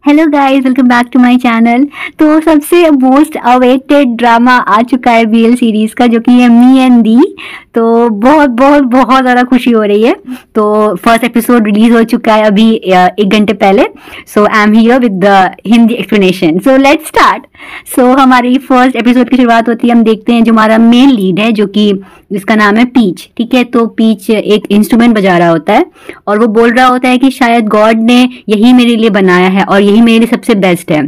Hello guys, welcome back to my channel. तो सबसे most awaited drama आ चुका है बीएल सीरीज का, जो कि है मी एंड दी। तो बहुत बहुत बहुत ज़्यादा खुशी हो रही है। तो फर्स्ट एपिसोड रिलीज हो चुका है अभी 1 घंटे पहले। So I am here with the Hindi explanation. So let's start. So हमारी फर्स्ट एपिसोड की शुरुआत होती है, हम देखते हैं जो हमारा मेन लीड है, जो कि जिसका नाम है पीच। ठीक है, तो पीच एक इंस्ट्रूमेंट बजा रहा होता है और वो बोल रहा होता है कि शायद गॉड ने यही मेरे लिए बनाया है और यही मेरे लिए सबसे बेस्ट है।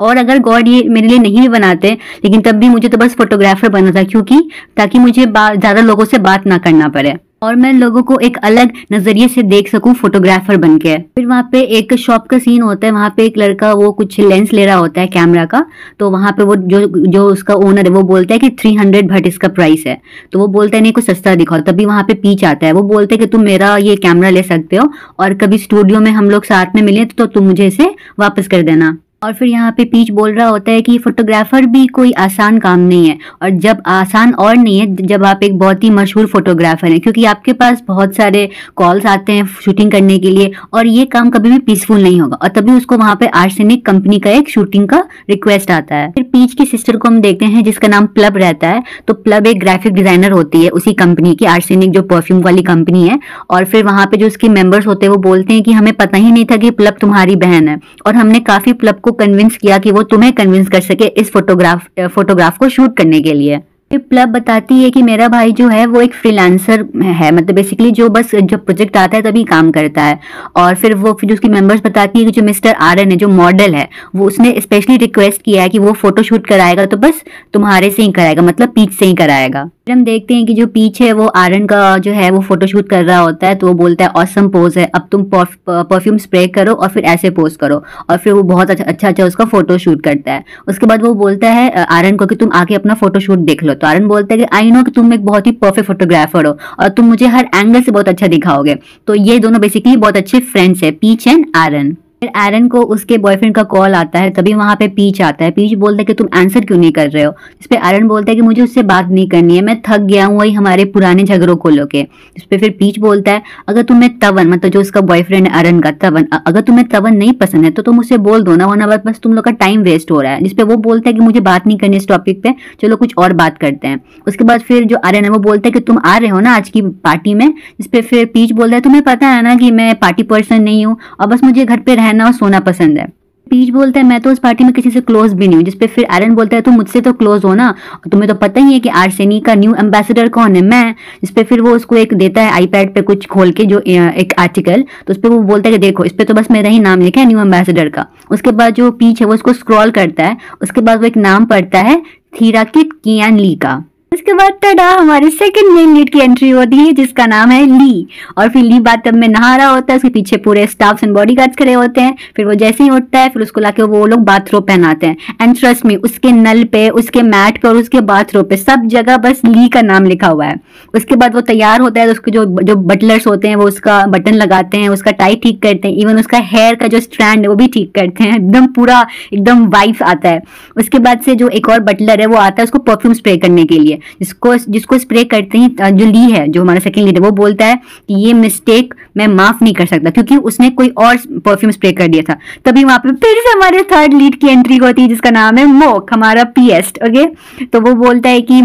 और अगर गॉड ये मेरे लिए नहीं भी बनाते, लेकिन तब भी मुझे तो बस फोटोग्राफर बनना था, क्योंकि ताकि मुझे ज्यादा लोगों से बात ना करना पड़े और मैं लोगों को एक अलग नजरिए से देख सकूं फोटोग्राफर बन के। फिर वहां पे एक शॉप का सीन होता है, वहां पे एक लड़का वो कुछ लेंस ले रहा होता है कैमरा का। तो वहां पे वो जो उसका ओनर है वो बोलता है कि 300 भट इसका प्राइस है। तो वो बोलता है नहीं, कुछ सस्ता दिखाओ। तभी वहां पे पीच आता है, वो बोलते है कि तुम मेरा ये कैमरा ले सकते हो और कभी स्टूडियो में हम लोग साथ में मिले तो तुम मुझे इसे वापस कर देना। और फिर यहाँ पे पीच बोल रहा होता है कि फोटोग्राफर भी कोई आसान काम नहीं है, और जब आसान और नहीं है जब आप एक बहुत ही मशहूर फोटोग्राफर हैं, क्योंकि आपके पास बहुत सारे कॉल्स आते हैं शूटिंग करने के लिए और ये काम कभी भी पीसफुल नहीं होगा। और तभी उसको वहां पे आर्सेनिक कंपनी का एक शूटिंग का रिक्वेस्ट आता है। फिर पीच की सिस्टर को हम देखते हैं जिसका नाम प्लब रहता है। तो प्लब एक ग्राफिक डिजाइनर होती है उसी कंपनी की, आर्सेनिक जो परफ्यूम वाली कंपनी है। और फिर वहां पे जो उसके मेंबर्स होते हैं वो बोलते हैं कि हमें पता ही नहीं था कि प्लब तुम्हारी बहन है, और हमने काफी प्लब को कन्विंस किया कि वो तुम्हें कन्विंस कर सके इस फोटोग्राफ को शूट करने के लिए। फिर प्लब बताती है कि मेरा भाई जो है वो एक फ्रीलांसर है, मतलब बेसिकली जो बस जब प्रोजेक्ट आता है तभी काम करता है। और फिर उसकी मेंबर्स बताती है कि जो मिस्टर आरएन है, जो मॉडल है, वो उसने स्पेशली रिक्वेस्ट किया है कि वो फोटो शूट कराएगा तो बस तुम्हारे से ही कराएगा, मतलब पीच से ही कराएगा। फिर हम देखते हैं कि जो पीच है वो आरएन का जो है वो फोटो शूट कर रहा होता है। तो वो बोलता है ऑसम पोज है, अब तुम परफ्यूम स्प्रे करो और फिर ऐसे पोज करो। और फिर वो बहुत अच्छा उसका फोटो शूट करता है। उसके बाद वो बोलता है आरएन को कि तुम आके अपना फोटो शूट देख लो। तो आरएन बोलता है कि आई नो कि तुम एक बहुत ही परफेक्ट फोटोग्राफर हो और तुम मुझे हर एंगल से बहुत अच्छा दिखाओगे। तो ये दोनों बेसिकली बहुत अच्छे फ्रेंड्स है, पीच एंड आरएन। फिर एरन को उसके बॉयफ्रेंड का कॉल आता है, तभी वहां पे पीच आता है। पीच बोलता है कि तुम आंसर क्यों नहीं कर रहे हो। इस पे एरन बोलता है कि मुझे उससे बात नहीं करनी है, मैं थक गया हूँ वही हमारे पुराने झगड़ों को लेके। इस पे फिर पीच बोलता है अगर तुम्हें तवन, मतलब जो उसका बॉयफ्रेंड है एरन का तवन, अगर तुम्हें तवन नहीं पसंद है तो तुम मुझसे बोल दो ना, वरना बस तुम लोग का टाइम वेस्ट हो रहा है। जिसपे वो बोलता है कि मुझे बात नहीं करनी इस टॉपिक पे, चलो कुछ और बात करते हैं। उसके बाद फिर जो एरन है वो बोलता है कि तुम आ रहे हो ना आज की पार्टी में। जिसपे फिर पीच बोलता है तुम्हें पता है ना कि मैं पार्टी पर्सन नहीं हूँ और बस मुझे घर पे रहना और सोना पसंद है। पीच बोलता है मैं तो उस पार्टी में किसी से क्लोज भी नहीं हूँ। जिसपे फिर एरन बोलता है तुम मुझसे तो क्लोज हो ना, तुम्हें तो पता ही है कि आर्सेनिक का न्यू एम्बेसडर कौन है, मैं। जिसपे फिर वो उसको एक देता है आईपैड पे कुछ खोल के जो एक आर्टिकल। तो उस पर वो बोलता है कि देखो इस पे तो बस मेरा ही नाम लिखा है न्यू एम्बेसडर का। उसके बाद जो पीच है वो उसको स्क्रॉल करता है, उसके बाद वो एक नाम पढ़ता है थीराकिट कियान ली का। इसके बाद टडा हमारे सेकंड मेन लीड की एंट्री होती है जिसका नाम है ली। और फिर ली बाथटब में नहा रहा होता है, उसके पीछे पूरे स्टाफ्स एंड बॉडीगार्ड्स खड़े होते हैं। फिर वो जैसे ही उठता है फिर उसको लाके वो लोग बाथरोब पहनाते हैं। एंड ट्रस्ट मी, उसके नल पे, उसके मैट पे और उसके बाथरोब पे सब जगह बस ली का नाम लिखा हुआ है। उसके बाद वो तैयार होता है तो उसके जो बटलर्स होते हैं वो उसका बटन लगाते हैं, उसका टाई ठीक करते हैं, इवन उसका हेयर का जो स्ट्रैंड है वो भी ठीक करते हैं। एकदम पूरा एकदम वाइफ आता है। उसके बाद से जो एक और बटलर है वो आता है उसको परफ्यूम स्प्रे करने के लिए, जिसको स्प्रे करते ही जो ली है, जो हमारा सेकंड लीड है, वो बोलता है कि ये मिस्टेक मैं माफ नहीं कर सकता क्योंकि उसने कोई और परफ्यूम स्प्रे कर दिया था। तभी वहां पे फिर से हमारे थर्ड लीड की एंट्री होती है जिसका नाम है मोक, हमारा पीएस्ट। ओके, तो वो बोलता है कि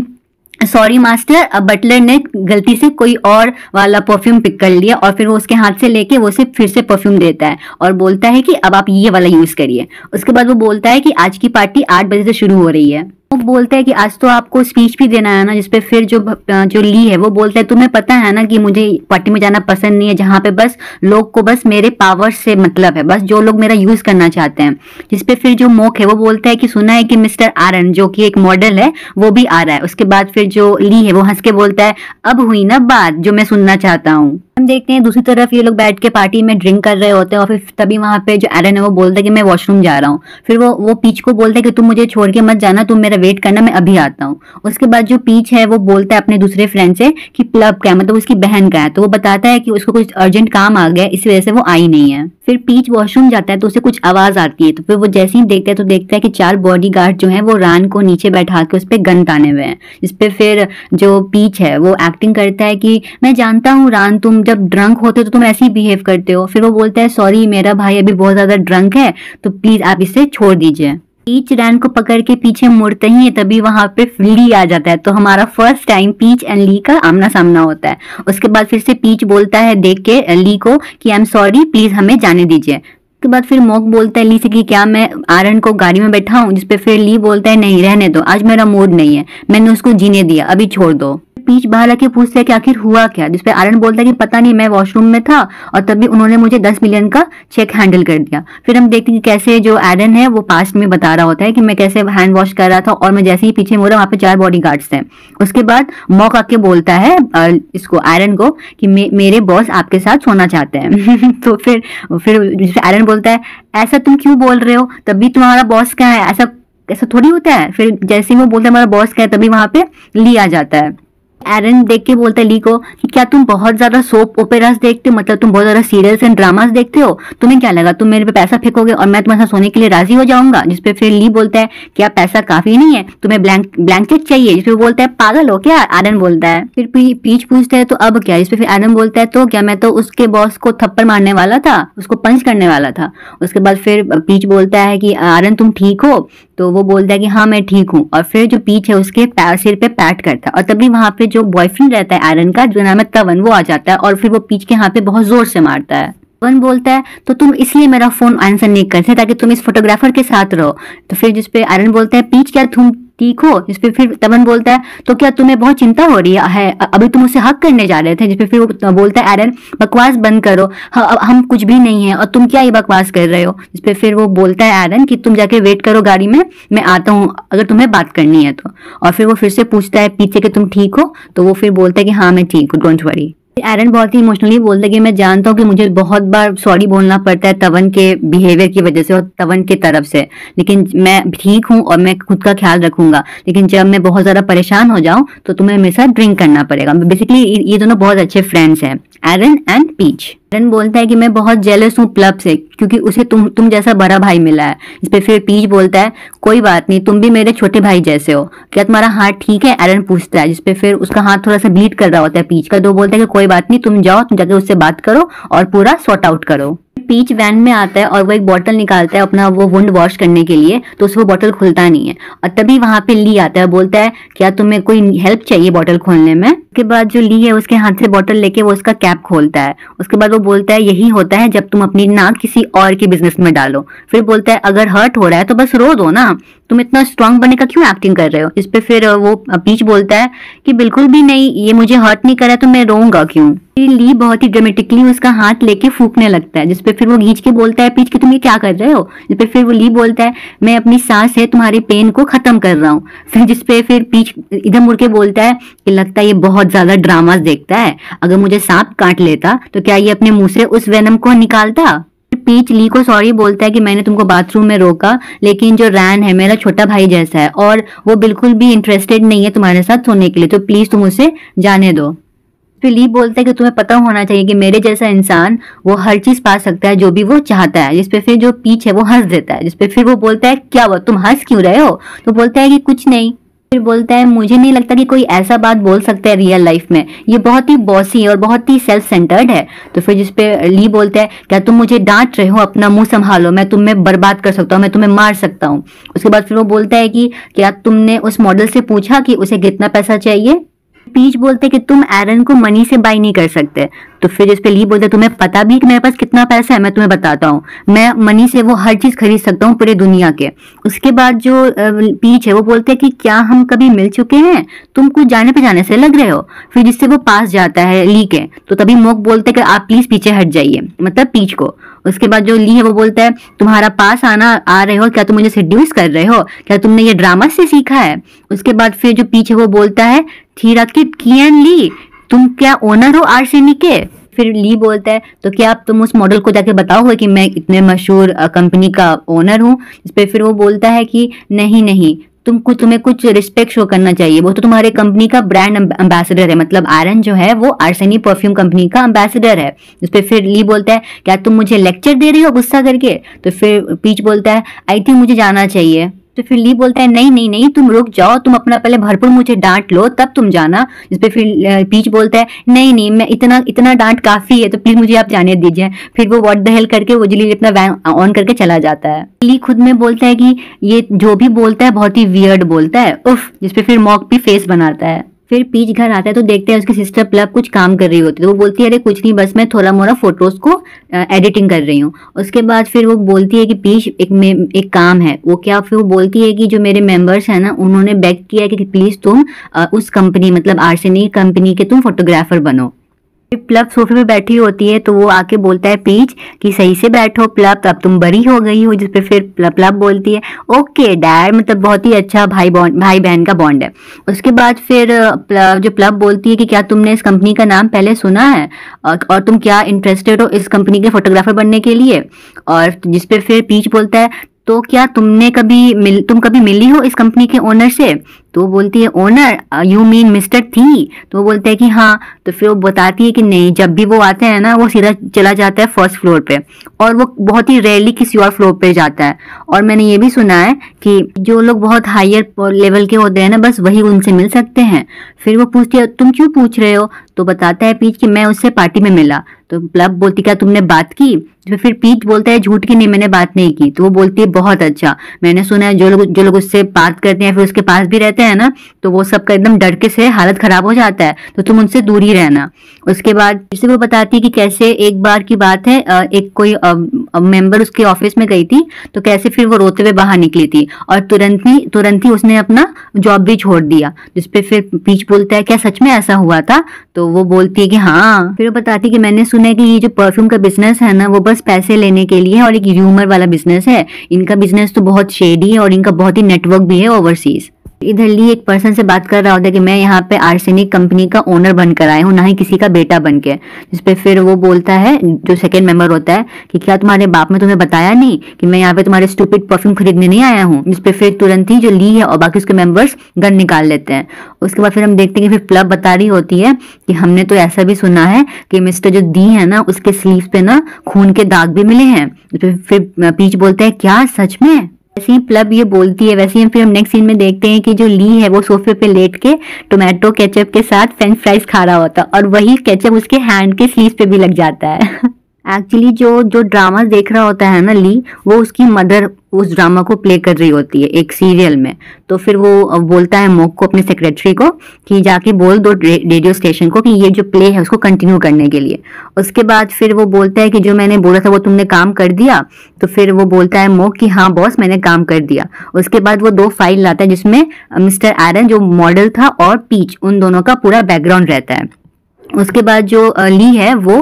सॉरी मास्टर, अब बटलर ने गलती से कोई और वाला परफ्यूम पिक कर लिया। और फिर वो उसके हाथ से लेके वो उसे फिर से परफ्यूम देता है और बोलता है कि अब आप ये वाला यूज करिए। उसके बाद वो बोलता है कि आज की पार्टी 8 बजे से शुरू हो रही है। वो बोलता है कि आज तो आपको स्पीच भी देना है ना। जिसपे फिर जो ली है वो बोलता है तुम्हें पता है ना कि मुझे पार्टी में जाना पसंद नहीं है जहां पे बस लोग को बस मेरे पावर से मतलब है, बस जो लोग मेरा यूज करना चाहते हैं। जिसपे फिर जो मोक है वो बोलता है कि सुना है कि मिस्टर आरन जो कि एक मॉडल है वो भी आ रहा है। उसके बाद फिर जो ली है वो हंस के बोलता है अब हुई ना बात जो मैं सुनना चाहता हूँ। हम देखते हैं दूसरी तरफ ये लोग बैठ के पार्टी में ड्रिंक कर रहे होते हैं और फिर तभी वहां पे जो एरन है वो बोलता है कि मैं वॉशरूम जा रहा हूँ। फिर वो पीच को बोलता है कि तुम मुझे छोड़ के मत जाना, तुम मेरा वेट करना, मैं अभी आता हूँ। उसके बाद जो पीच है वो बोलता है अपने दूसरे फ्रेंड से कि प्लब का मतलब उसकी बहन का है। तो वो बताता है कि उसको कुछ अर्जेंट काम आ गया इस वजह से वो आई नहीं है। फिर पीच वॉशरूम जाता है तो उसे कुछ आवाज आती है। तो फिर वो जैसे ही देखता है तो देखता है कि 4 बॉडीगार्ड जो है वो रान को नीचे बैठा के उस पर गन ताने हुए हैं। इस पे फिर जो पीच है वो एक्टिंग करता है कि मैं जानता हूँ रान, तुम जब ड्रंक होते हो तो तुम ऐसे ही बिहेव करते हो। फिर वो बोलता है सॉरी मेरा भाई अभी बहुत ज्यादा ड्रंक है तो प्लीज आप इसे छोड़ दीजिए। पीच रैन को पकड़ के पीछे मुड़ते ही है तभी वहां पे ली आ जाता है। तो हमारा फर्स्ट टाइम पीच एंड ली का आमना सामना होता है। उसके बाद फिर से पीच बोलता है देख के ली को कि आई एम सॉरी प्लीज हमें जाने दीजिए। उसके बाद फिर मॉक बोलता है ली से कि क्या मैं आरन को गाड़ी में बैठाऊं, जिसपे फिर ली बोलता है नहीं रहने दो, आज मेरा मूड नहीं है, मैंने उसको जीने दिया, अभी छोड़ दो। पीच बाहर आके पूछते हैं कि आखिर हुआ क्या, जिसपे आरन बोलता है कि पता नहीं मैं वॉशरूम में था और तभी उन्होंने मुझे 10 मिलियन का चेक हैंडल कर दिया। फिर हम देखते हैं कि कैसे जो आरन है वो पास्ट में बता रहा होता है कि मैं कैसे हैंड वॉश कर रहा था और मैं जैसे ही पीछे मुड़ा वहां पे 4 बॉडीगार्ड्स थे। उसके बाद मॉक आके बोलता है इसको आरन को कि मेरे बॉस आपके साथ सोना चाहते हैं। तो फिर आरन बोलता है ऐसा तुम क्यों बोल रहे हो, तभी तुम्हारा बॉस क्या है, ऐसा थोड़ी होता है। फिर जैसे ही वो बोलता है हमारा बॉस क्या है तभी वहां पे ली आ जाता है। एरन देख के बोलता है ली को कि क्या तुम बहुत ज्यादा सोप ओपेरास देखते हो, मतलब तुम बहुत ज्यादा सीरियल्स एंड ड्रामास देखते हो, तुम्हें क्या लगा तुम मेरे पे पैसा फेंकोगे और मैं तुम्हारे साथ सोने के लिए राजी हो जाऊंगा। जिसपे फिर ली बोलता है क्या पैसा काफी नहीं है, तुम्हें ब्लैंक चेक चाहिए। जिसपे बोलता है पागल हो क्या, एरन बोलता है। फिर पीच पूछता है तो अब क्या, जिसपे फिर एरन बोलता है तो क्या, मैं तो उसके बॉस को थप्पड़ मारने वाला था, उसको पंच करने वाला था। उसके बाद फिर पीच बोलता है कि एरन तुम ठीक हो, तो वो बोलता है कि हाँ मैं ठीक हूँ। और फिर जो पीच है उसके सिर पे पैट करता है और तभी वहां पे जो बॉयफ्रेंड रहता है एरन का जो नाम है तवन, वो आ जाता है और फिर वो पीच के हाथ पे बहुत जोर से मारता है। तवन बोलता है तो तुम इसलिए मेरा फोन आंसर नहीं करते ताकि तुम इस फोटोग्राफर के साथ रहो। तो फिर जिसपे एरन बोलता है पीच क्या तुम ठीक हो। जिसपे फिर तवन बोलता है तो क्या तुम्हें बहुत चिंता हो रही है, अभी तुम उसे हक करने जा रहे थे। जिसपे फिर वो बोलता है एरन बकवास बंद करो, हम कुछ भी नहीं है और तुम क्या ये बकवास कर रहे हो। जिसपे फिर वो बोलता है एरन कि तुम जाके वेट करो गाड़ी में, मैं आता हूँ अगर तुम्हें बात करनी है तो। और फिर वो फिर से पूछता है पीछे कि तुम ठीक हो, तो वो फिर बोलता है कि हाँ मैं ठीक हूँ, डोंट वरी। एरन बहुत ही इमोशनली बोलता है कि मैं जानता हूँ कि मुझे बहुत बार सॉरी बोलना पड़ता है तवन के बिहेवियर की वजह से और तवन के तरफ से, लेकिन मैं ठीक हूँ और मैं खुद का ख्याल रखूंगा, लेकिन जब मैं बहुत ज्यादा परेशान हो जाऊं तो तुम्हें हमेशा ड्रिंक करना पड़ेगा। बेसिकली ये दोनों बहुत अच्छे फ्रेंड्स हैं, एरन एंड पीच। एरन बोलता है कि मैं बहुत जेलस हूँ प्लब से क्योंकि उसे तुम जैसा बड़ा भाई मिला है। इस पे फिर पीच बोलता है कोई बात नहीं, तुम भी मेरे छोटे भाई जैसे हो, क्या तुम्हारा हाथ ठीक है, एरन पूछता है। जिसपे फिर उसका हाथ थोड़ा सा ब्लीड कर रहा होता है पीच का। तो बोलता है कि कोई बात नहीं, तुम जाओ, तुम जाके उससे बात करो और पूरा सॉर्ट आउट करो। पीच वैन में आता है और वो एक बॉटल निकालता है अपना वो वुंड वॉश करने के लिए, तो उससे वो बॉटल खुलता नहीं है। और तभी वहां पे ली आता है, बोलता है क्या तुम्हें कोई हेल्प चाहिए बॉटल खोलने में। उसके बाद जो ली है उसके हाथ से बॉटल लेके वो उसका कैप खोलता है। उसके बाद वो बोलता है यही होता है जब तुम अपनी नाक किसी और के बिजनेस में डालो। फिर बोलता है अगर हर्ट हो रहा है तो बस रो दो ना, तुम इतना स्ट्रांग बनने का क्यों एक्टिंग कर रहे हो। इस पे फिर वो पीच बोलता है कि बिल्कुल भी नहीं, ये मुझे हर्ट नहीं करा तो मैं रोऊंगा क्यों। ली बहुत ही ड्रामेटिकली उसका हाथ लेके फूकने लगता है। जिसपे फिर वो खींच के बोलता है पीच कि तुम ये क्या कर रहे हो। जिसपे फिर वो ली बोलता है मैं अपनी सांस से तुम्हारे पेन को खत्म कर रहा हूँ। फिर जिसपे फिर पीच इधर मुड़ के बोलता है कि लगता है ये बहुत ज्यादा ड्रामास देखता है, अगर मुझे सांप काट लेता तो क्या ये अपने मुंह से उस वेनम को निकालता। पीच ली को सॉरी बोलता है कि मैंने तुमको बाथरूम में रोका, लेकिन जो रैन है मेरा छोटा भाई जैसा है और वो बिल्कुल भी इंटरेस्टेड नहीं है तुम्हारे साथ सोने के लिए, तो प्लीज तुम उसे जाने दो। फिर ली बोलता है कि तुम्हें पता होना चाहिए कि मेरे जैसा इंसान वो हर चीज पा सकता है जो भी वो चाहता है। जिसपे फिर जो पीच है वो हंस देता है। जिसपे फिर वो बोलता है क्या वो तुम हंस क्यों रहे हो। तो बोलता है कि कुछ नहीं। फिर बोलता है मुझे नहीं लगता कि कोई ऐसा बात बोल सकता है रियल लाइफ में, ये बहुत ही बॉसी और बहुत ही सेल्फ सेंटर्ड है। तो फिर जिसपे ली बोलता है क्या तुम मुझे डांट रहे हो, अपना मुंह संभालो, मैं तुम्हें बर्बाद कर सकता हूँ, मैं तुम्हें मार सकता हूँ। उसके बाद फिर वो बोलता है कि क्या तुमने उस मॉडल से पूछा कि उसे कितना पैसा चाहिए। पीच बोलते कि तुम एरन को मनी से बाय नहीं कर सकते। तो फिर इस पे ली बोलते तुम्हें पता भी कि मेरे पास कितना पैसा है, मैं तुम्हें बताता हूँ, मैं मनी से वो हर चीज खरीद सकता हूँ पूरी दुनिया के। उसके बाद जो पीच है वो बोलते हैं कि क्या हम कभी मिल चुके हैं, तुम कुछ जाने पहचाने से लग रहे हो। फिर जिससे वो पास जाता है ली के, तो तभी मोक बोलते कि आप प्लीज पीछे हट जाइए, मतलब पीच को। उसके बाद जो ली है वो बोलता है तुम्हारा पास आ रहे हो, क्या तुम मुझे सेड्यूस कर रहे हो, क्या तुमने ये ड्रामा से सीखा है। उसके बाद फिर जो पीछे वो बोलता है थीराकिट कियन ली, तुम क्या ओनर हो आर्सेनिक के। फिर ली बोलता है तो क्या आप तुम उस मॉडल को जाके बताओगे कि मैं इतने मशहूर कंपनी का ओनर हूँ। इस पे फिर वो बोलता है कि नहीं, तुम्हें कुछ रिस्पेक्ट शो करना चाहिए, वो तो तुम्हारे कंपनी का ब्रांड एम्बेसडर है, मतलब एरन जो है वो आर्सेनी परफ्यूम कंपनी का एम्बेसडर है। इस पे फिर ली बोलता है क्या तुम मुझे लेक्चर दे रही हो गुस्सा करके। तो फिर पीच बोलता है आई थिंक मुझे जाना चाहिए। तो फिर ली बोलता है नहीं नहीं नहीं, तुम रुक जाओ, तुम अपना पहले भरपूर मुझे डांट लो तब तुम जाना। जिस पे फिर पीच बोलता है नहीं नहीं, मैं इतना इतना डांट काफी है, तो प्लीज मुझे आप जाने दीजिए। फिर वो व्हाट द हेल करके वो जल्दी अपना वैन ऑन करके चला जाता है। ली खुद में बोलता है कि ये जो भी बोलता है बहुत ही वियर्ड बोलता है, उफ। जिस पे फिर मॉक भी फेस बनाता है। फिर पीच घर आता है तो देखते हैं उसकी सिस्टर प्लब कुछ काम कर रही होती है, तो वो बोलती है अरे कुछ नहीं, बस मैं थोड़ा मोड़ा फोटोज को एडिटिंग कर रही हूँ। उसके बाद फिर वो बोलती है कि पीच एक काम है। वो क्या, फिर वो बोलती है कि जो मेरे मेंबर्स हैं ना, उन्होंने बेग किया है कि प्लीज तुम उस कंपनी मतलब आर्सेनिक कंपनी के तुम फोटोग्राफर बनो। प्लब सोफे पे बैठी होती है तो वो आके बोलता है पीच कि सही से बैठो प्लब, अब तुम बड़ी हो गई हो। जिसपे फिर प्लब बोलती है ओके डैड, मतलब बहुत ही अच्छा भाई बहन का बॉन्ड है। उसके बाद फिर जो प्लब बोलती है कि क्या तुमने इस कंपनी का नाम पहले सुना है और तुम क्या इंटरेस्टेड हो इस कंपनी के फोटोग्राफर बनने के लिए। और जिसपे फिर पीच बोलता है तो क्या तुम कभी मिली हो इस कंपनी के ओनर से। तो वो बोलती है ओनर, यू मीन मिस्टर थी। तो वो बोलता है कि हाँ। तो फिर वो बताती है कि नहीं, जब भी वो आते हैं ना वो सीधा चला जाता है फर्स्ट फ्लोर पे, और वो बहुत ही रेयरली किसी और फ्लोर पे जाता है। और मैंने ये भी सुना है कि जो लोग बहुत हायर लेवल के होते हैं ना, बस वही उनसे मिल सकते हैं। फिर वो पूछती है तुम क्यों पूछ रहे हो। तो बताता है पीच कि मैं उससे पार्टी में मिला। तो प्लब बोलती क्या तुमने बात की। तो फिर पीच बोलता है झूठ की नहीं, मैंने बात नहीं की। तो वो बोलती है बहुत अच्छा, मैंने सुना है जो लोग उससे बात करते हैं फिर उसके पास भी रहते हैं ना, तो वो सबका एकदम डर के से हालत खराब हो जाता है, तो तुम उनसे दूर ही रहना। उसके बाद फिर से वो बताती है कि कैसे एक बार की बात है, एक कोई मेंबर उसके ऑफिस में गई थी, तो कैसे फिर वो रोते हुए बाहर निकली थी और तुरंत ही उसने अपना जॉब भी छोड़ दिया। जिसपे फिर पीच बोलता है क्या सच में ऐसा हुआ था। तो वो बोलती है कि हाँ। फिर वो बताती है कि मैंने सुना है कि ये जो परफ्यूम का बिजनेस है ना, वो बस पैसे लेने के लिए है और एक ह्यूमर वाला बिजनेस है। इनका बिजनेस तो बहुत शेडी है और इनका बहुत ही नेटवर्क भी है ओवरसीज। इधर ली एक पर्सन से बात कर रहा होता है कि मैं यहाँ पे आर्सेनिक कंपनी का ओनर बनकर आया हूँ, ना ही किसी का बेटा बन के। जिसपे फिर वो बोलता है, जो सेकंड मेंबर होता है, कि क्या तुम्हारे बाप ने तुम्हें बताया नहीं कि मैं यहाँ पे तुम्हारे स्टूपिड परफ्यूम खरीदने नहीं आया हूँ। जिसपे फिर तुरंत ही जो ली है और बाकी उसके मेंबर्स गन निकाल लेते हैं। उसके बाद फिर हम देखते हैं कि फिर प्लब बता रही होती है कि हमने तो ऐसा भी सुना है कि मिस्टर जो दी है ना, उसके स्लीव पे ना खून के दाग भी मिले हैं। फिर पीच बोलता है क्या सच में। वैसे ही प्लब ये बोलती है, वैसे ही फिर हम नेक्स्ट सीन में देखते हैं कि जो ली है वो सोफे पे लेट के टोमेटो केचप के साथ फ्रेंच फ्राइज खा रहा होता है, और वही केचप उसके हैंड के स्लीव पे भी लग जाता है। एक्चुअली जो ड्रामा देख रहा होता है ना ली, वो उसकी मदर उस ड्रामा को प्ले कर रही होती है एक सीरियल में। तो फिर वो बोलता है मोक को, अपने सेक्रेटरी को, कि जाके बोल दो रेडियो स्टेशन को कि ये जो प्ले है उसको कंटिन्यू करने के लिए। उसके बाद फिर वो बोलता है कि जो मैंने बोला था वो तुमने काम कर दिया। तो फिर वो बोलता है मोक कि हाँ बॉस, मैंने काम कर दिया। उसके बाद वो 2 फाइल लाता है जिसमें मिस्टर एरन जो मॉडल था और पीच, उन दोनों का पूरा बैकग्राउंड रहता है। उसके बाद जो ली है वो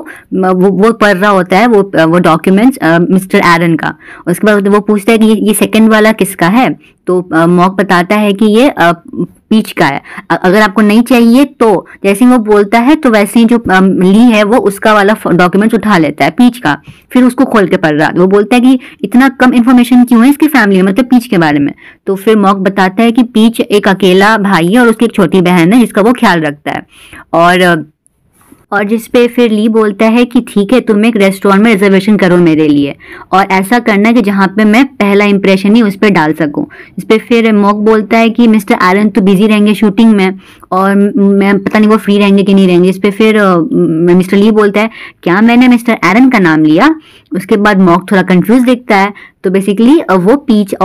पढ़ रहा होता है वो डॉक्यूमेंट्स मिस्टर एरन का। उसके बाद वो पूछता है कि ये सेकंड वाला किसका है। तो मॉक बताता है कि ये पीच का है, अगर आपको नहीं चाहिए तो। जैसे ही वो बोलता है तो वैसे ही जो ली है वो उसका वाला डॉक्यूमेंट्स उठा लेता है पीच का, फिर उसको खोल के पढ़ रहा। वो बोलता है कि इतना कम इन्फॉर्मेशन क्यों है इसकी फैमिली में, मतलब पीच के बारे में। तो फिर मॉक बताता है कि पीच एक अकेला भाई है और उसकी एक छोटी बहन है जिसका वो ख्याल रखता है। और जिसपे फिर ली बोलता है कि ठीक है, तुम एक रेस्टोरेंट में रिजर्वेशन करो मेरे लिए, और ऐसा करना कि जहाँ पे मैं पहला इंप्रेशन ही उस पर डाल सकूं। इस पे फिर मॉक बोलता है कि मिस्टर एरन तो बिजी रहेंगे शूटिंग में, और मैं पता नहीं वो फ्री रहेंगे कि नहीं रहेंगे। इस पे फिर मिस्टर ली बोलता है क्या मैंने मिस्टर एरन का नाम लिया। उसके बाद मॉक थोड़ा कंफ्यूज दिखता है। तो बेसिकली वो पीच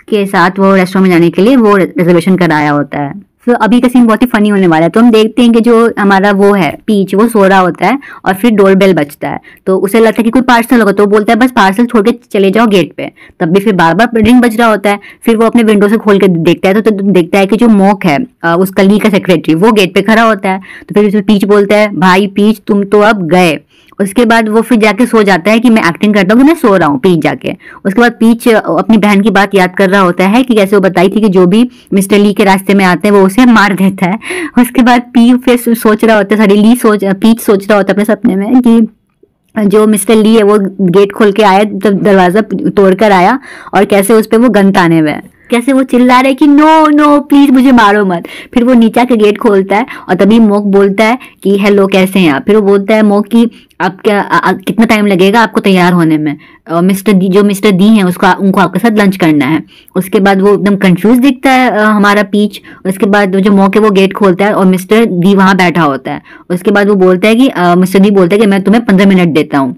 के साथ वो रेस्टोरेंट में जाने के लिए वो रिजर्वेशन कराया होता है। तो अभी का सीन बहुत ही फनी होने वाला है। तो हम देखते हैं कि जो हमारा वो है पीच, वो सो रहा होता है और फिर डोरबेल बजता है। तो उसे लगता है कि कोई पार्सल होगा, तो वो बोलता है बस पार्सल छोड़ के चले जाओ गेट पे। तब भी फिर बार बार रिंग बज रहा होता है। फिर वो अपने विंडो से खोल के देखता है तो देखता है कि जो मॉक है उसका ली का सेक्रेटरी, वो गेट पे खड़ा होता है। तो फिर पीच बोलता है भाई पीच, तुम तो अब गए। उसके बाद वो फिर जाके सो जाता है कि मैं एक्टिंग करता हूँ कि मैं सो रहा हूँ, पीच जाके। उसके बाद पीच अपनी बहन की बात याद कर रहा होता है कि कैसे वो बताई थी कि जो भी मिस्टर ली के रास्ते में आते हैं वो उसे मार देता है। उसके बाद फिर सोच रहा होता है, पीच सोच रहा होता है अपने सपने में कि जो मिस्टर ली है वो गेट खोल के आया, जब दरवाजा तोड़कर आया और कैसे उस पर वो गन ताने हुए। कैसे वो चिल्ला रहे कि नो नो प्लीज मुझे मारो मत। फिर वो नीचे के गेट खोलता है और तभी मोक बोलता है कि हेलो कैसे हैं आप। फिर वो बोलता है मोक कि आप क्या कितना टाइम लगेगा आपको तैयार होने में, और मिस्टर दी हैं उसका उनको आपके साथ लंच करना है। उसके बाद वो एकदम कंफ्यूज दिखता है हमारा पीच। उसके बाद जो मोक है वो गेट खोलता है और मिस्टर दी वहां बैठा होता है। उसके बाद वो बोलता है कि मिस्टर दी बोलता है कि मैं तुम्हें 15 मिनट देता हूँ।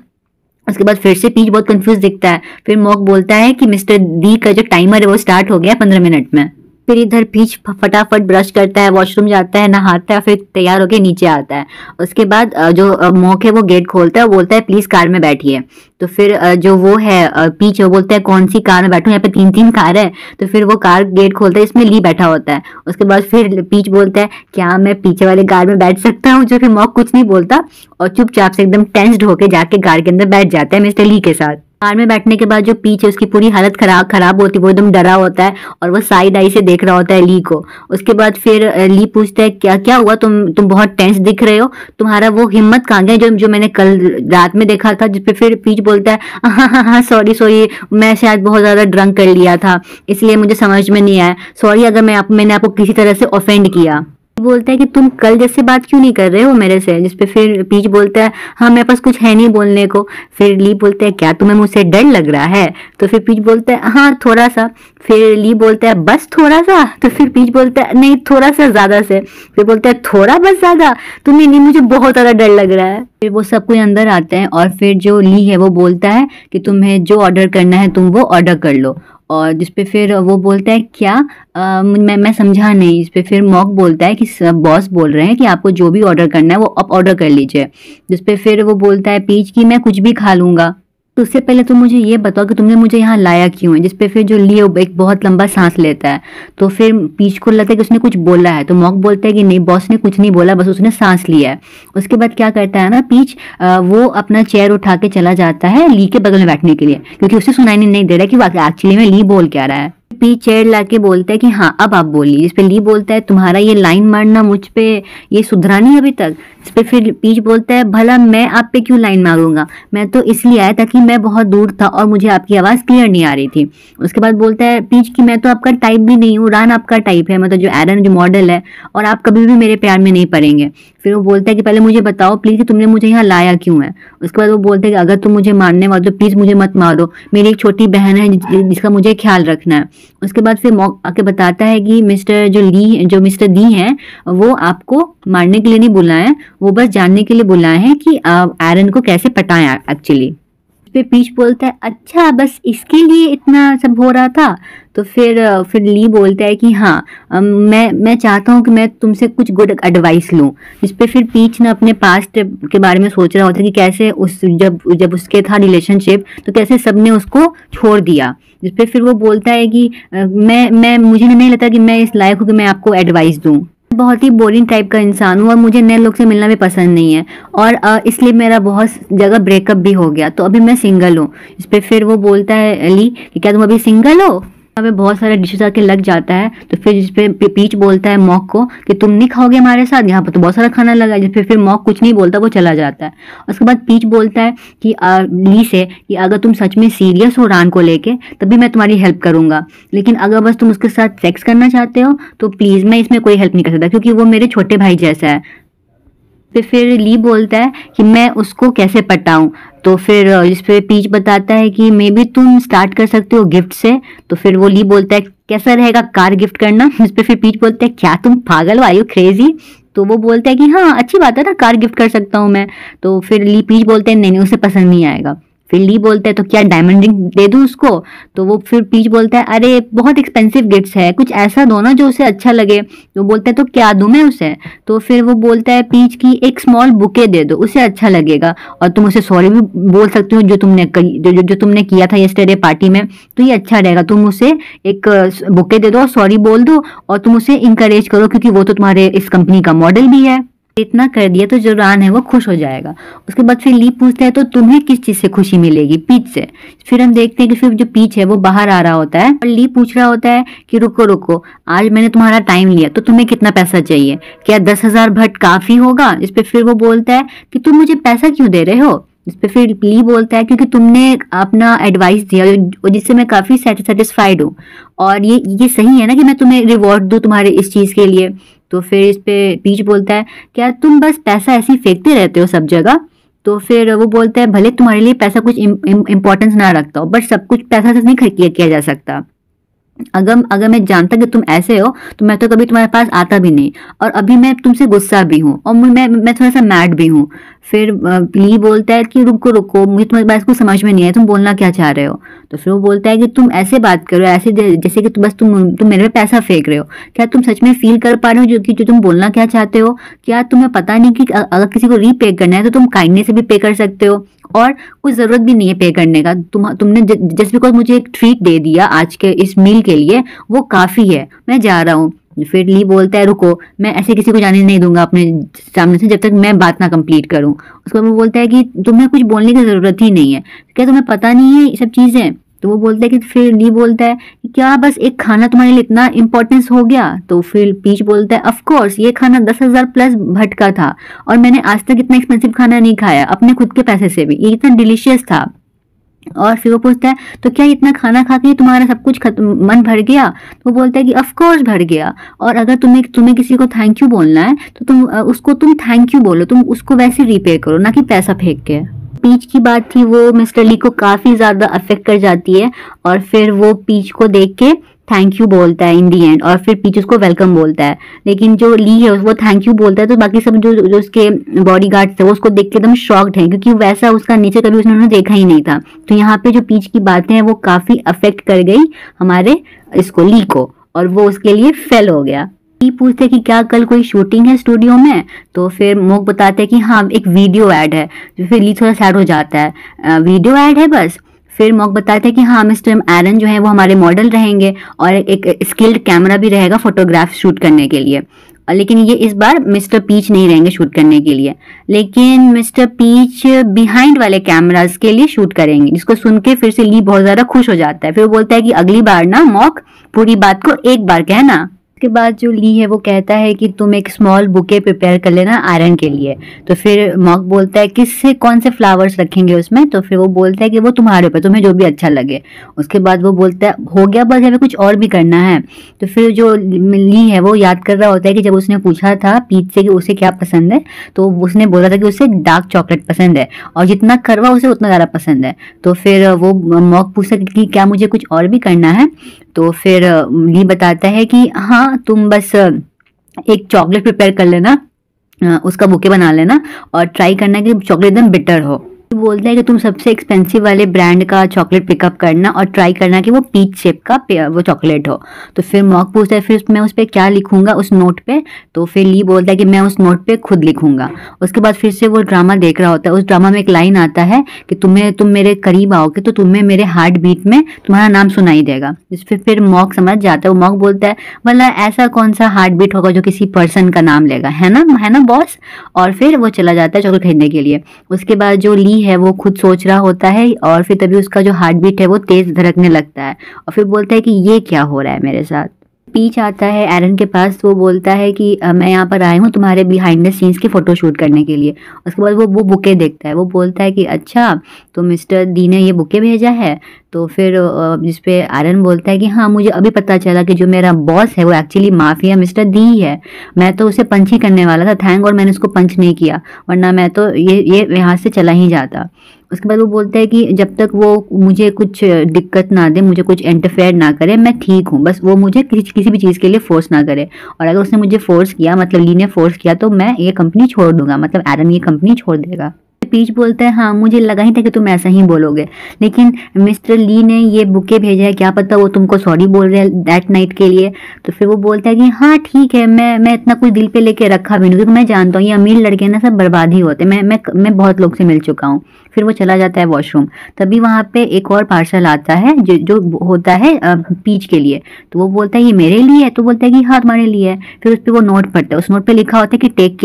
उसके बाद फिर से पीच बहुत कंफ्यूज दिखता है। फिर मॉक बोलता है कि मिस्टर दी का जो टाइमर है वो स्टार्ट हो गया 15 मिनट में। फिर इधर पीच फटाफट ब्रश करता है, वॉशरूम जाता है, नहाता है, फिर तैयार होके नीचे आता है। उसके बाद जो मॉक है वो गेट खोलता है, वो बोलता है प्लीज कार में बैठिए। तो फिर जो वो है पीच वो बोलता है कौन सी कार में बैठूं, यहाँ पे 3 कार है। तो फिर वो कार गेट खोलता है, इसमें ली बैठा होता है। उसके बाद फिर पीच बोलता है क्या मैं पीछे वाले कार में बैठ सकता हूँ, जो फिर मॉक कुछ नहीं बोलता और चुपचाप से एकदम टेंस्ड होके जाके कार के अंदर बैठ जाता है मिस्टर ली के साथ। कार में बैठने के बाद जो पीच है उसकी पूरी हालत खराब होती है, वो एकदम डरा होता है और वो साइड आई से देख रहा होता है ली को। उसके बाद फिर ली पूछता है क्या क्या हुआ, तुम बहुत टेंस दिख रहे हो, तुम्हारा वो हिम्मत कहाँ गया जो मैंने कल रात में देखा था। जिसपे फिर पीच बोलता है हाँ सॉरी मैं शायद बहुत ज्यादा ड्रंक कर लिया था इसलिए मुझे समझ में नहीं आया, सॉरी अगर मैंने आपको किसी तरह से ऑफेंड किया। बोलता है कि तुम कल जैसे बात क्यों नहीं कर रहे हो मेरे से। जिसपे फिर पीच बोलता है हाँ मेरे पास कुछ है नहीं बोलने को। फिर ली बोलता है क्या तुम्हें मुझसे डर लग रहा है। तो फिर पीच बोलता है हाँ थोड़ा सा। फिर ली बोलता है बस थोड़ा सा। तो फिर पीच बोलता है नहीं थोड़ा सा ज्यादा से। फिर बोलता है थोड़ा बस ज्यादा, तुम्हें नहीं मुझे बहुत ज्यादा डर लग रहा है। फिर वो सब कोई अंदर आते हैं और फिर जो ली है वो बोलता है कि तुम्हें जो ऑर्डर करना है तुम वो ऑर्डर कर लो। और जिसपे फिर वो बोलता है क्या मैं समझा नहीं। इस पे फिर मॉक बोलता है कि बॉस बोल रहे हैं कि आपको जो भी ऑर्डर करना है वो आप ऑर्डर कर लीजिए। जिसपे फिर वो बोलता है पीच कि मैं कुछ भी खा लूंगा। तो उससे पहले तो मुझे ये बताओ कि तुमने मुझे यहाँ लाया क्यों है। जिसपे फिर जो लियो एक बहुत लंबा सांस लेता है। तो फिर पीच को लगता है कि उसने कुछ बोला है। तो मॉक बोलता है कि नहीं बॉस ने कुछ नहीं बोला, बस उसने सांस लिया है। उसके बाद क्या करता है ना पीच वो अपना चेयर उठा के चला जाता है ली के बगल में बैठने के लिए, क्योंकि उसे सुनाई नहीं दे रहा कि एक्चुअली में ली बोल क्या रहा है। पीच चेयर लाके बोलता है कि हाँ अब आप बोलिए। जिस पे ली बोलता है तुम्हारा ये लाइन मारना मुझ पे ये सुधरा नहीं अभी तक। इस पे फिर पीच बोलता है भला मैं आप पे क्यों लाइन मारूंगा, मैं तो इसलिए आया ताकि मैं बहुत दूर था और मुझे आपकी आवाज क्लियर नहीं आ रही थी। उसके बाद बोलता है पीच कि मैं तो आपका टाइप भी नहीं हूँ, रान आपका टाइप है, मतलब जो एरन जो मॉडल है, और आप कभी भी मेरे प्यार में नहीं पड़ेंगे। फिर वो बोलता है कि पहले मुझे बताओ प्लीज कि तुमने मुझे यहाँ लाया क्यों है। उसके बाद वो बोलता है कि अगर तुम मुझे मारने वाले तो प्लीज मुझे मत मारो, मेरी एक छोटी बहन है जिसका मुझे ख्याल रखना है। उसके बाद फिर मॉक आके बताता है कि जो मिस्टर दी हैं वो आपको मारने के लिए नहीं बुलाए हैं, वो बस जानने के लिए बुलाए हैं कि एरन को कैसे पटाएं एक्चुअली। फिर पीच बोलता है अच्छा बस इसके लिए इतना सब हो रहा था। तो फिर ली बोलता है कि हाँ मैं चाहता हूँ कि मैं तुमसे कुछ गुड एडवाइस लूँ। जिस पे फिर पीच ने अपने पास्ट के बारे में सोच रहा होता है कि कैसे जब उसके था रिलेशनशिप तो कैसे सबने उसको छोड़ दिया। जिस पे फिर वो बोलता है कि मुझे नहीं लगता कि मैं इस लायक हूँ कि मैं आपको एडवाइस दूँ, बहुत ही बोरिंग टाइप का इंसान हूँ और मुझे नए लोग से मिलना भी पसंद नहीं है और इसलिए मेरा बहुत जगह ब्रेकअप भी हो गया, तो अभी मैं सिंगल हूँ। इस पे फिर वो बोलता है ली कि क्या तुम अभी सिंगल हो। हमें बहुत सारा डिशेस आके लग जाता है। तो फिर जिस पे पीच बोलता है मॉक को कि तुम नहीं खाओगे हमारे साथ, यहाँ पर तो बहुत सारा खाना लगा है। जिस पे फिर मॉक कुछ नहीं बोलता, वो चला जाता है। उसके बाद पीच बोलता है कि ली से कि अगर तुम सच में सीरियस हो रान को लेके तभी मैं तुम्हारी हेल्प करूंगा, लेकिन अगर बस तुम उसके साथ सेक्स करना चाहते हो तो प्लीज मैं इसमें कोई हेल्प नहीं कर सकता क्योंकि वो मेरे छोटे भाई जैसा है। फिर ली बोलता है कि मैं उसको कैसे पटाऊं। तो फिर इस पे पीच बताता है कि मे बी तुम स्टार्ट कर सकते हो गिफ्ट से। तो फिर वो ली बोलता है कैसा रहेगा कार गिफ्ट करना। इस पे फिर पीच बोलता है क्या तुम पागल हो, आर यू क्रेजी। तो वो बोलता है कि हाँ अच्छी बात है ना, कार गिफ्ट कर सकता हूँ मैं। तो फिर पीच बोलते हैं नहीं उसे पसंद नहीं आएगा। फिर ली बोलता है तो क्या डायमंड रिंग दे दूं उसको। तो वो फिर पीच बोलता है अरे बहुत एक्सपेंसिव गिफ्ट्स है, कुछ ऐसा दो ना जो उसे अच्छा लगे। तो बोलता है तो क्या दूं मैं उसे। तो फिर वो बोलता है पीच की एक स्मॉल बुके दे दो, उसे अच्छा लगेगा और तुम उसे सॉरी भी बोल सकते हो जो तुमने किया था यस्टरडे पार्टी में, तो ये अच्छा रहेगा। तुम उसे एक बुके दे दो और सॉरी बोल दो और तुम उसे इंकरेज करो क्योंकि वो तो तुम्हारे इस कंपनी का मॉडल भी है। इतना कर दिया तो जो रान है वो खुश हो जाएगा। उसके बाद फिर ली पूछता है तो तुम्हें किस चीज से खुशी मिलेगी, पीच से। फिर हम देखते हैं कि फिर जो पीच है वो बाहर आ रहा होता है और ली पूछ रहा होता है कि रुको आज मैंने तुम्हारा टाइम लिया तो तुम्हें कितना पैसा चाहिए, क्या 10,000 भट्ट काफी होगा। इस पे फिर वो बोलता है कि तुम मुझे पैसा क्यों दे रहे हो, इस पे फिर ली बोलता है क्योंकि तुमने अपना एडवाइस दिया जिससे मैं काफ़ी सेटिस्फाइड हूँ, और ये सही है ना कि मैं तुम्हें रिवॉर्ड दूँ तुम्हारे इस चीज़ के लिए। तो फिर इस पे पीच बोलता है क्या तुम बस पैसा ऐसे ही फेंकते रहते हो सब जगह। तो फिर वो बोलता है भले तुम्हारे लिए पैसा कुछ इम्पोर्टेंस ना रखता हो, बट सब कुछ पैसा से नहीं किया जा सकता। अगर अगर मैं जानता कि तुम ऐसे हो तो मैं तो कभी तुम्हारे पास आता भी नहीं, और अभी मैं तुमसे गुस्सा भी हूँ और मैं थोड़ा सा मैड भी हूँ। फिर ली बोलता है कि रुको रुको, मुझे तुम्हारी बात को समझ में नहीं आया, तुम बोलना क्या चाह रहे हो। तो फिर वो बोलता है कि तुम ऐसे बात करो, ऐसे जैसे कि तुम मेरे पे पैसा फेंक रहे हो। क्या तुम सच में फील कर पा रहे हो जो तुम बोलना क्या चाहते हो? क्या तुम्हें पता नहीं कि अगर किसी को रीपे करना है तो तुम काइंडनेस से भी पे कर सकते हो, और कोई जरूरत भी नहीं है पे करने का। तुमने जस्ट बिकॉज मुझे एक ट्रीट दे दिया आज के इस मील के लिए, वो काफी है, मैं जा रहा हूँ। फिर ली बोलता है रुको, मैं ऐसे किसी को जाने नहीं दूंगा अपने सामने से जब तक मैं बात ना कंप्लीट करूं। उसके बाद वो बोलता है कि तुम्हें कुछ बोलने की जरूरत ही नहीं है, क्या तुम्हें पता नहीं है ये सब चीजें? तो वो बोलता है कि फिर ली बोलता है कि क्या बस एक खाना तुम्हारे लिए इतना इंपॉर्टेंस हो गया? तो फिर पीच बोलता है ऑफ कोर्स, ये खाना 10,000 प्लस भटका था और मैंने आज तक इतना एक्सपेंसिव खाना नहीं खाया अपने खुद के पैसे से भी, ये इतना डिलीशियस था। और फिर वो पूछता है तो क्या इतना खाना खा के तुम्हारा सब कुछ मन भर गया? तो वो बोलता है कि ऑफ कोर्स भर गया, और अगर तुम्हें किसी को थैंक यू बोलना है तो तुम थैंक यू बोलो, तुम उसको वैसे रीपे करो ना कि पैसा फेंक के। पीच की बात थी वो मिस्टर ली को काफी ज्यादा अफेक्ट कर जाती है, और फिर वो पीच को देख के थैंक यू बोलता है इन दी एंड, और फिर पीच उसको वेलकम बोलता है। लेकिन जो ली है वो थैंक यू बोलता है तो बाकी सब जो उसके बॉडी गार्ड्स थे वो उसको देख के एकदम शॉक्ड है, क्योंकि वैसा उसका नेचर कभी उसने देखा ही नहीं था। तो यहाँ पे जो पीच की बातें हैं वो काफी अफेक्ट कर गई हमारे इसको ली को, और वो उसके लिए फेल हो गया। ली पूछते कि क्या कल कोई शूटिंग है स्टूडियो में? तो फिर मोक बताते हैं कि हाँ एक वीडियो ऐड है। तो फिर ली थोड़ा सैड हो जाता है, वीडियो ऐड है बस? फिर मॉक बताते हैं कि हाँ मिस्टर एरन जो है वो हमारे मॉडल रहेंगे, और एक स्किल्ड कैमरा भी रहेगा फोटोग्राफ शूट करने के लिए। लेकिन ये इस बार मिस्टर पीच नहीं रहेंगे शूट करने के लिए, लेकिन मिस्टर पीच बिहाइंड वाले कैमरास के लिए शूट करेंगे। जिसको सुन के फिर से ली बहुत ज्यादा खुश हो जाता है। फिर वो बोलता है कि अगली बार ना मॉक पूरी बात को एक बार कहना। उसके बाद जो ली है वो कहता है कि तुम एक स्मॉल बुके प्रिपेयर कर लेना आयरन के लिए। तो फिर मॉक बोलता है किससे कौन से फ्लावर्स रखेंगे उसमें? तो फिर वो बोलता है कि वो तुम्हारे ऊपर, तुम्हें जो भी अच्छा लगे। उसके बाद वो बोलता है हो गया बस, हमें कुछ और भी करना है। तो फिर जो ली है वो याद कर रहा होता है कि जब उसने पूछा था पीच से कि उसे क्या पसंद है, तो उसने बोला था कि उसे डार्क चॉकलेट पसंद है, और जितना करवा उसे उतना ज़्यादा पसंद है। तो फिर वो मॉक पूछता कि क्या मुझे कुछ और भी करना है? तो फिर ली बताता है कि हाँ तुम बस एक चॉकलेट प्रिपेयर कर लेना, उसका बुके बना लेना, और ट्राई करना कि चॉकलेट एकदम बिटर हो। बोलता है कि तुम सबसे एक्सपेंसिव वाले ब्रांड का चॉकलेट पिकअप करना और ट्राई करना कि वो पीच शेप का वो चॉकलेट हो। तो फिर मॉक पूछता है फिर मैं उस पर क्या लिखूंगा उस नोट पे? तो फिर ली बोलता है कि मैं उस नोट पे खुद लिखूंगा। उसके बाद फिर से वो ड्रामा देख रहा होता है। उस ड्रामा में एक लाइन आता है कि तुम मेरे करीब आओगे तो तुम्हें मेरे हार्ट बीट में तुम्हारा नाम सुनाई देगा। इस फिर मॉक समझ जाता है। वो मॉक बोलता है मतलब ऐसा कौन सा हार्ट बीट होगा जो किसी पर्सन का नाम लेगा, है ना बॉस? और फिर वो चला जाता है चॉकलेट खरीदने के लिए। उसके बाद जो ली है वो खुद सोच रहा होता है, और फिर तभी उसका जो हार्ट बीट है वो तेज धड़कने लगता है, और फिर बोलता है कि ये क्या हो रहा है मेरे साथ। पीच आता है एरन के पास, तो वो बोलता है कि मैं यहाँ पर आया हूँ तुम्हारे बिहाइंड द सीन्स की फोटो शूट करने के लिए। उसके बाद वो बुके देखता है। वो बोलता है कि अच्छा तो मिस्टर दी ने ये बुके भेजा है? तो फिर जिस पे एरन बोलता है कि हाँ मुझे अभी पता चला कि जो मेरा बॉस है वो एक्चुअली माफिया मिस्टर दी है। मैं तो उसे पंच ही करने वाला था, थैंक गॉड मैंने उसको पंच नहीं किया, वरना मैं तो ये यहाँ से चला ही जाता। उसके बाद वो बोलता है कि जब तक वो मुझे कुछ दिक्कत ना दे, मुझे कुछ इंटरफेयर ना करे, मैं ठीक हूँ, बस वो मुझे किसी भी चीज़ के लिए फोर्स ना करे। और अगर उसने मुझे फोर्स किया, मतलब ली ने फोर्स किया, तो मैं ये कंपनी छोड़ दूंगा, मतलब एरन ये कंपनी छोड़ देगा। पीच बोलता है हाँ मुझे लगा ही था कि तुम ऐसा ही बोलोगे, लेकिन मिस्टर ली ने ये बुके भेजा है, क्या पता वो तुमको सॉरी बोल रहे हैं दैट नाइट के लिए। तो फिर वो बोलता है कि हाँ ठीक है, मैं इतना कुछ दिल पे लेके रखा भी नहीं, क्योंकि मैं जानता हूँ ये अमीर लड़के ना सब बर्बाद ही होते, मैं बहुत लोग से मिल चुका हूँ। फिर वो चला जाता है वॉशरूम। तभी वहाँ पे एक और पार्सल आता है जो होता है पीच के लिए। तो वो बोलता है ये मेरे लिए है? तो बोलता है कि हाँ तुम्हारे लिए है। फिर उस पर वो नोट पढ़ता है। उस नोट पे लिखा होता है कि take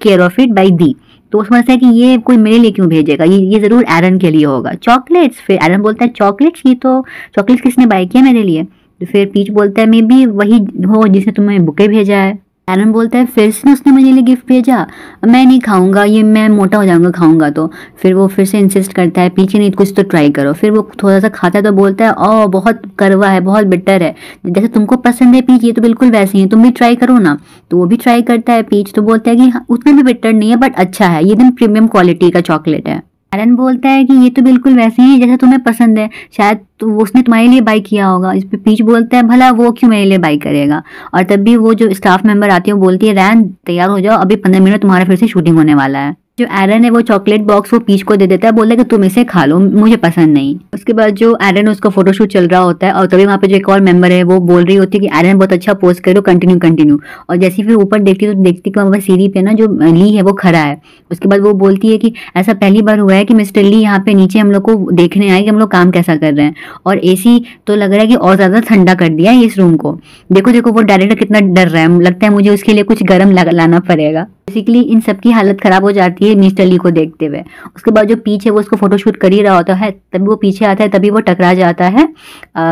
care of it by दी। तो वो समझता है कि ये कोई मेरे लिए क्यों भेजेगा, ये जरूर एरन के लिए होगा। चॉकलेट्स? फिर एरन बोलता है चॉकलेट्स? ये तो चॉकलेट्स किसने बाय किया मेरे लिए? तो फिर पीच बोलता है मे बी वही हो जिसने तुम्हें बुके भेजा है। एरन बोलता है फिर से उसने मुझे लिए गिफ्ट भेजा, मैं नहीं खाऊंगा ये, मैं मोटा हो जाऊंगा खाऊंगा तो। फिर वो फिर से इंसिस्ट करता है पीछे नहीं कुछ तो ट्राई करो। फिर वो थोड़ा सा खाता है तो बोलता है ओह बहुत कड़वा है, बहुत बिटर है, जैसे तुमको पसंद है पीच, ये तो बिल्कुल वैसे ही है, तुम भी ट्राई करो ना। तो वो भी ट्राई करता है पीच, तो बोलता है कि हाँ, उतना भी बिटर नहीं है बट अच्छा है, ये एकदम प्रीमियम क्वालिटी का चॉकलेट है। एरन बोलता है कि ये तो बिल्कुल वैसे ही है जैसे तुम्हें पसंद है, शायद तो उसने तुम्हारे लिए बाई किया होगा। इस पे पीच बोलता है भला वो क्यों मेरे लिए बाई करेगा। और तब भी वो जो स्टाफ मेंबर आती है वो बोलती है रैन तैयार हो जाओ, अभी 15 मिनट तुम्हारा फिर से शूटिंग होने वाला है। जो एरन है वो चॉकलेट बॉक्स वो पीच को दे देता है, बोलता है कि तुम इसे खा लो, मुझे पसंद नहीं। उसके बाद जो एरन उसका फोटोशूट चल रहा होता है और तभी वहाँ पे जो एक और मेंबर है वो बोल रही होती है कि एरन बहुत अच्छा पोस्ट करो, कंटिन्यू कंटिन्यू। और जैसे फिर ऊपर देखती है तो देखती कि वहाँ पर सीढ़ी पे ना जो ली है वो खड़ा है। उसके बाद वो बोलती है कि ऐसा पहली बार हुआ है कि मिस्टर ली यहाँ पे नीचे हम लोग को देखने आए कि हम लोग काम कैसा कर रहे हैं, और एसी तो लग रहा है कि और ज्यादा ठंडा कर दिया है इस रूम को। देखो देखो वो डायरेक्टर कितना डर रहा है, लगता है मुझे उसके लिए कुछ गर्म लाना पड़ेगा। बेसिकली इन सबकी हालत खराब हो जाती है मिस्टर ली को देखते हुए। उसके बाद जो पीछे वो उसको फोटोशूट कर ही रहा होता है, तभी वो पीछे आता है, तभी वो टकरा जाता है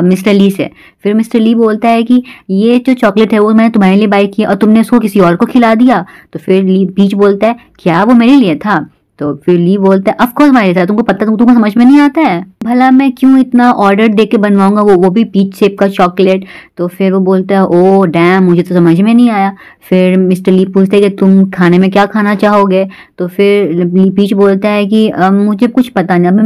मिस्टर ली से। फिर मिस्टर ली बोलता है कि ये जो चॉकलेट है वो मैंने तुम्हारे लिए बाय किया और तुमने उसको किसी और को खिला दिया। तो फिर पीच बोलता है क्या वो मेरे लिए था। तो फिर ली बोलता है ऑफ कोर्स मेरे लिए था, तुमको पता, तुमको समझ में नहीं आता है, भला मैं क्यों इतना ऑर्डर दे के बनवाऊंगा, वो भी पीच शेप का चॉकलेट। तो फिर वो बोलता है ओ डैम, मुझे तो समझ में नहीं आया। फिर मिस्टर ली पूछते हैं कि तुम खाने में क्या खाना चाहोगे। तो फिर पीच बोलता है कि मुझे कुछ पता नहीं, अभी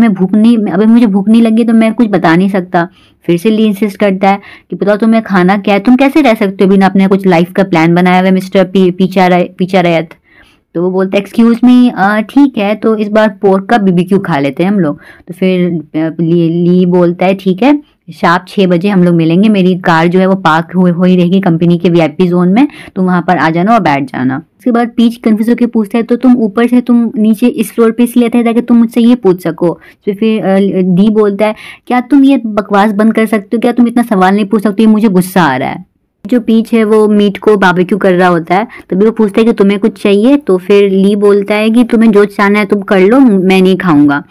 मुझे भूख नहीं लगी तो मैं कुछ बता नहीं सकता। फिर से ली इंसिस्ट करता है कि बताओ तुम्हें खाना क्या है, तुम कैसे रह सकते हो बिना अपने कुछ लाइफ का प्लान बनाया हुआ मिस्टर पीछा रैयत। तो वो बोलता है एक्सक्यूज मी, ठीक है तो इस बार पोर्क का बीबीक्यू खा लेते हैं हम लोग। तो फिर ली बोलता है ठीक है, शार्प 6 बजे हम लोग मिलेंगे, मेरी कार जो है वो पार्क हो ही रहेगी कंपनी के वीआईपी जोन में, तुम वहां पर आ जाना और बैठ जाना। उसके बाद पीच कंफ्यूज होकर पूछता है तो तुम ऊपर से तुम नीचे इस फ्लोर पे इसलिए थे ताकि तुम मुझसे ये पूछ सको। तो फिर डी बोलता है क्या तुम ये बकवास बंद कर सकते हो, क्या तुम इतना सवाल नहीं पूछ सकते, मुझे गुस्सा आ रहा है। जो पीच है वो मीट को बारबेक्यू कर रहा होता है, तभी वो पूछता है कि तुम्हें कुछ चाहिए। तो फिर ली बोलता है कि तुम्हें जो चाहना है तुम कर लो, मैं नहीं खाऊंगा।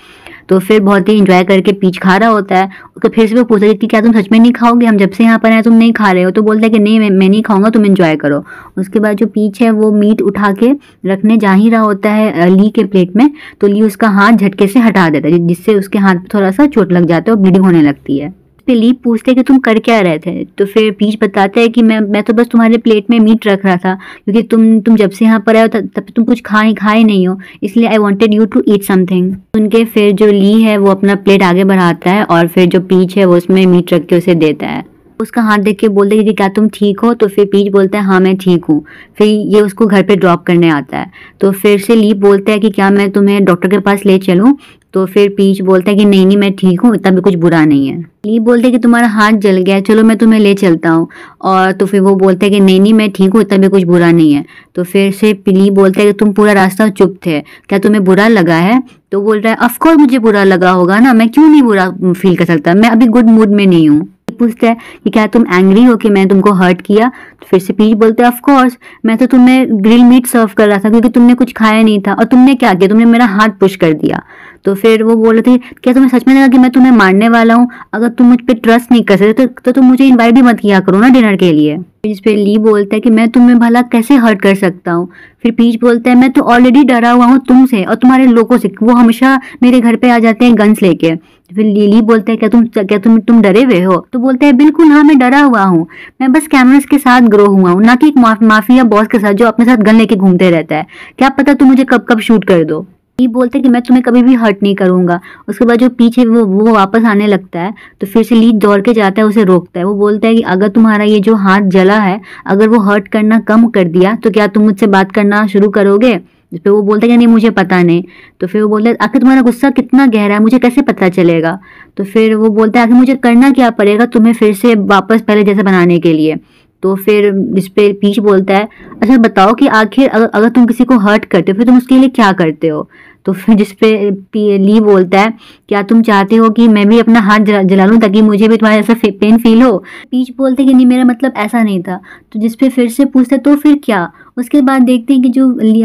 तो फिर बहुत ही इंजॉय करके पीच खा रहा होता है। उसको फिर से वो पूछता है कि क्या तुम सच में नहीं खाओगे, हम जब से यहाँ पर आए तुम नहीं खा रहे हो। तो बोलता है कि नहीं मैं नहीं खाऊंगा, तुम एंजॉय करो। उसके बाद जो पीच है वो मीट उठा के रखने जा ही रहा होता है ली के प्लेट में, तो ली उसका हाथ झटके से हटा देता है जिससे उसके हाथ पे थोड़ा सा चोट लग जाता है और ब्लीडिंग होने लगती है। ली पूछते कि तुम कर क्या रहे थे। तो फिर पीच बताता है कि मैं तो बस तुम्हारे प्लेट में मीट रख रहा था, क्योंकि तुम जब से यहाँ पर आए हो तब तुम कुछ खाए नहीं हो, इसलिए I wanted you to eat something. उनके फिर जो ली है वो अपना प्लेट आगे बढ़ाता है और फिर जो पीच है वो उसमें मीट रख के उसे देता है। उसका हाथ देख के बोलते हैं कि क्या तुम ठीक हो। तो फिर पीच बोलता है हाँ मैं ठीक हूँ। फिर ये उसको घर पे ड्रॉप करने आता है। तो फिर से ली बोलता है कि क्या मैं तुम्हें डॉक्टर के पास ले चलूँ। तो फिर पीच बोलता है कि नहीं मैं ठीक हूँ, इतना भी कुछ बुरा नहीं है। ली बोलते हैं कि तुम्हारा हाथ जल गया है, चलो मैं तुम्हें ले चलता हूँ। और तो फिर वो बोलते हैं कि नहीं मैं ठीक हूँ, इतना भी कुछ बुरा नहीं है। तो फिर से ली बोलता है कि तुम पूरा रास्ता चुप थे, क्या तुम्हें बुरा लगा है। तो बोल रहा है ऑफ कोर्स मुझे बुरा लगा होगा ना, मैं क्यों नहीं बुरा फील कर सकता, मैं अभी गुड मूड में नहीं हूँ। पूछता है कि क्या तुम एंग्री हो कि मैंने तुमको हर्ट किया। तो फिर से पीच बोलते हैं ऑफ कोर्स, मैं तो तुम्हें ग्रिल मीट सर्व कर रहा था क्योंकि तुमने कुछ खाया नहीं था, और तुमने क्या किया, तुमने मेरा हाथ पुश कर दिया। तो फिर वो बोल रहे थे क्या तुम्हें सच में लगा कि मैं तुम्हें मारने वाला हूँ, अगर तुम मुझ पर ट्रस्ट नहीं कर सकते तो तुम मुझे इन्वाइट भी मत किया करो ना डिनर के लिए। जिस पे ली बोलता है कि मैं तुम्हें भला कैसे हर्ट कर सकता हूँ। फिर पीच बोलता है मैं तो ऑलरेडी डरा हुआ हूँ तुमसे और तुम्हारे लोगों से, वो हमेशा मेरे घर पे आ जाते हैं गन्स लेके। फिर ली बोलता है क्या तुम डरे हुए हो। तो बोलता है बिल्कुल हाँ मैं डरा हुआ हूँ, मैं बस कैमरास के साथ ग्रो हुआ हूँ, ना कि एक माफिया बॉस के साथ जो अपने साथ गन लेके घूमते रहता है, क्या पता तुम मुझे कब कब शूट कर दो। ये बोलते हैं कि मैं तुम्हें कभी भी हर्ट नहीं करूंगा। उसके बाद जो पीछे वो वापस आने लगता है, तो फिर से ली दौड़ के जाता है, उसे रोकता है। वो बोलता है कि अगर तुम्हारा ये जो हाथ जला है, अगर वो हर्ट करना कम कर दिया तो क्या तुम मुझसे बात करना शुरू करोगे। जिस पे वो बोलता है कि नहीं मुझे पता नहीं। तो फिर वो बोलता है आखिर तुम्हारा गुस्सा कितना गहरा है, मुझे कैसे पता चलेगा। तो फिर वो बोलता है आखिर मुझे करना क्या पड़ेगा तुम्हें फिर से वापस पहले जैसा बनाने के लिए। तो फिर इस पे पीच बोलता है अच्छा बताओ कि आखिर अगर तुम किसी को हर्ट करते हो फिर तुम उसके लिए क्या करते हो। तो फिर जिस पे ली बोलता है क्या तुम चाहते हो कि मैं भी अपना हाथ जला लूं ताकि मुझे भी तुम्हारा ऐसा पेन फील हो। पीच बोलते कि नहीं मेरा मतलब ऐसा नहीं था। तो जिस पे फिर से पूछते तो फिर क्या। उसके बाद देखते हैं कि जो ली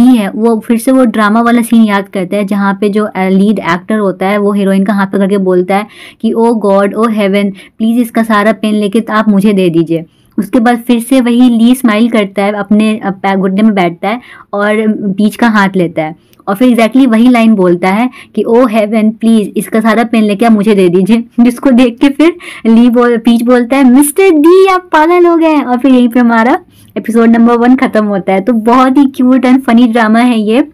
है वो फिर से वो ड्रामा वाला सीन याद करता है जहाँ पे जो लीड एक्टर होता है वो हीरोइन का हाथ पकड़ के बोलता है कि ओ गॉड ओ हेवन प्लीज इसका सारा पेन लेके आप मुझे दे दीजिए। उसके बाद फिर से वही ली स्माइल करता है, अपने घुटने में बैठता है और पीच का हाथ लेता है और फिर एग्जैक्टली वही लाइन बोलता है कि ओ हेवन प्लीज इसका सारा पेन लेके आप मुझे दे दीजिए। जिसको देख के फिर पीच बोलता है मिस्टर डी आप पागल हो गए, और फिर यहीं पे हमारा एपिसोड नंबर 1 खत्म होता है। तो बहुत ही क्यूट एंड फनी ड्रामा है ये।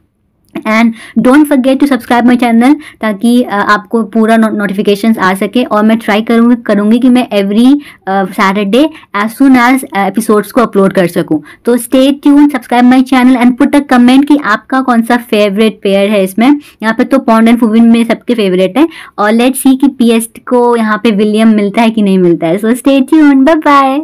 And don't forget to subscribe my channel ताकि आपको पूरा नोटिफिकेशंस आ सके, और मैं ट्राई करूँगी कि मैं every Saturday as soon as episodes को अपलोड कर सकूँ। तो stay tune, subscribe my channel and put a comment कि आपका कौन सा फेवरेट पेयर है इसमें। यहाँ पे तो पॉन्ड एंड फुविन में सबके फेवरेट है, और लेट्स सी कि पीएस को यहाँ पे विलियम मिलता है कि नहीं मिलता है। So stay tune, bye bye.